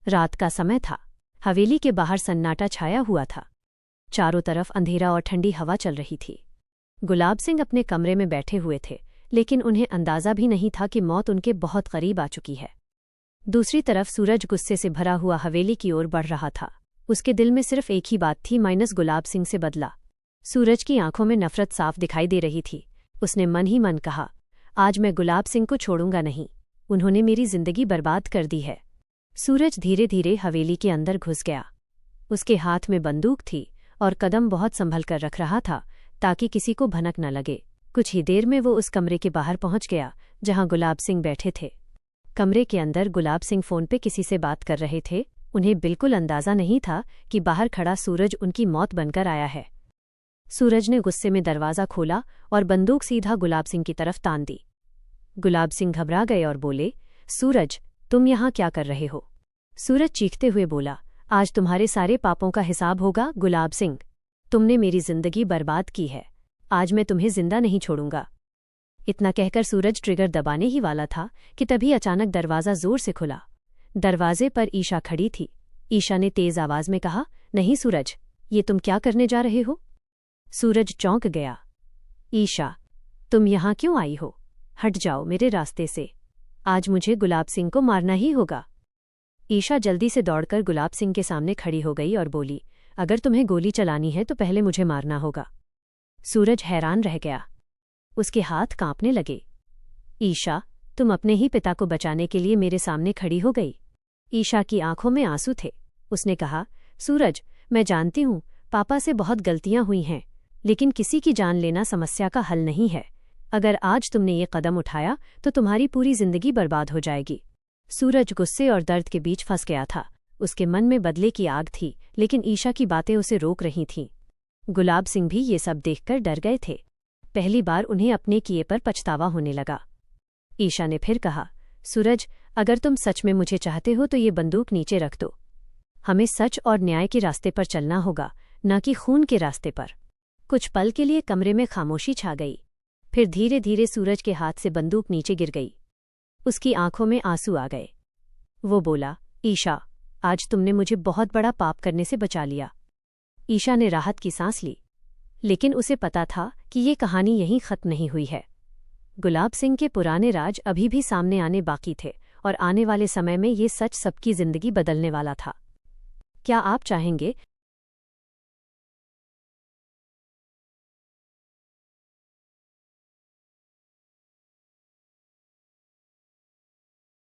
रात का समय था। हवेली के बाहर सन्नाटा छाया हुआ था। चारों तरफ अंधेरा और ठंडी हवा चल रही थी। गुलाब सिंह अपने कमरे में बैठे हुए थे, लेकिन उन्हें अंदाजा भी नहीं था कि मौत उनके बहुत करीब आ चुकी है। दूसरी तरफ सूरज गुस्से से भरा हुआ हवेली की ओर बढ़ रहा था। उसके दिल में सिर्फ एक ही बात थी, माइनस गुलाब सिंह से बदला। सूरज की आंखों में नफरत साफ दिखाई दे रही थी। उसने मन ही मन कहा, आज मैं गुलाब सिंह को छोड़ूंगा नहीं। उन्होंने मेरी जिंदगी बर्बाद कर दी है। सूरज धीरे धीरे हवेली के अंदर घुस गया। उसके हाथ में बंदूक थी और कदम बहुत संभल कर रख रहा था ताकि किसी को भनक न लगे। कुछ ही देर में वो उस कमरे के बाहर पहुंच गया जहां गुलाब सिंह बैठे थे। कमरे के अंदर गुलाब सिंह फोन पे किसी से बात कर रहे थे। उन्हें बिल्कुल अंदाजा नहीं था कि बाहर खड़ा सूरज उनकी मौत बनकर आया है। सूरज ने गुस्से में दरवाज़ा खोला और बंदूक सीधा गुलाब सिंह की तरफ तान दी। गुलाब सिंह घबरा गए और बोले, सूरज, तुम यहाँ क्या कर रहे हो? सूरज चीखते हुए बोला, आज तुम्हारे सारे पापों का हिसाब होगा गुलाब सिंह। तुमने मेरी जिंदगी बर्बाद की है। आज मैं तुम्हें जिंदा नहीं छोड़ूंगा। इतना कहकर सूरज ट्रिगर दबाने ही वाला था कि तभी अचानक दरवाज़ा जोर से खुला। दरवाजे पर ईशा खड़ी थी। ईशा ने तेज आवाज में कहा, नहीं सूरज, ये तुम क्या करने जा रहे हो? सूरज चौंक गया। ईशा, तुम यहाँ क्यों आई हो? हट जाओ मेरे रास्ते से। आज मुझे गुलाब सिंह को मारना ही होगा। ईशा जल्दी से दौड़कर गुलाब सिंह के सामने खड़ी हो गई और बोली, अगर तुम्हें गोली चलानी है तो पहले मुझे मारना होगा। सूरज हैरान रह गया। उसके हाथ कांपने लगे। ईशा, तुम अपने ही पिता को बचाने के लिए मेरे सामने खड़ी हो गई। ईशा की आंखों में आंसू थे। उसने कहा, सूरज, मैं जानती हूँ पापा से बहुत गलतियां हुई हैं, लेकिन किसी की जान लेना समस्या का हल नहीं है। अगर आज तुमने ये कदम उठाया तो तुम्हारी पूरी जिंदगी बर्बाद हो जाएगी। सूरज गुस्से और दर्द के बीच फंस गया था। उसके मन में बदले की आग थी, लेकिन ईशा की बातें उसे रोक रही थीं। गुलाब सिंह भी ये सब देखकर डर गए थे। पहली बार उन्हें अपने किए पर पछतावा होने लगा। ईशा ने फिर कहा, सूरज, अगर तुम सच में मुझे चाहते हो तो ये बंदूक नीचे रख दो। हमें सच और न्याय के रास्ते पर चलना होगा, न कि खून के रास्ते पर। कुछ पल के लिए कमरे में खामोशी छा गई। फिर धीरे धीरे सूरज के हाथ से बंदूक नीचे गिर गई। उसकी आंखों में आंसू आ गए। वो बोला, ईशा, आज तुमने मुझे बहुत बड़ा पाप करने से बचा लिया। ईशा ने राहत की सांस ली, लेकिन उसे पता था कि ये कहानी यहीं खत्म नहीं हुई है। गुलाब सिंह के पुराने राज अभी भी सामने आने बाकी थे और आने वाले समय में ये सच सबकी जिंदगी बदलने वाला था। क्या आप चाहेंगे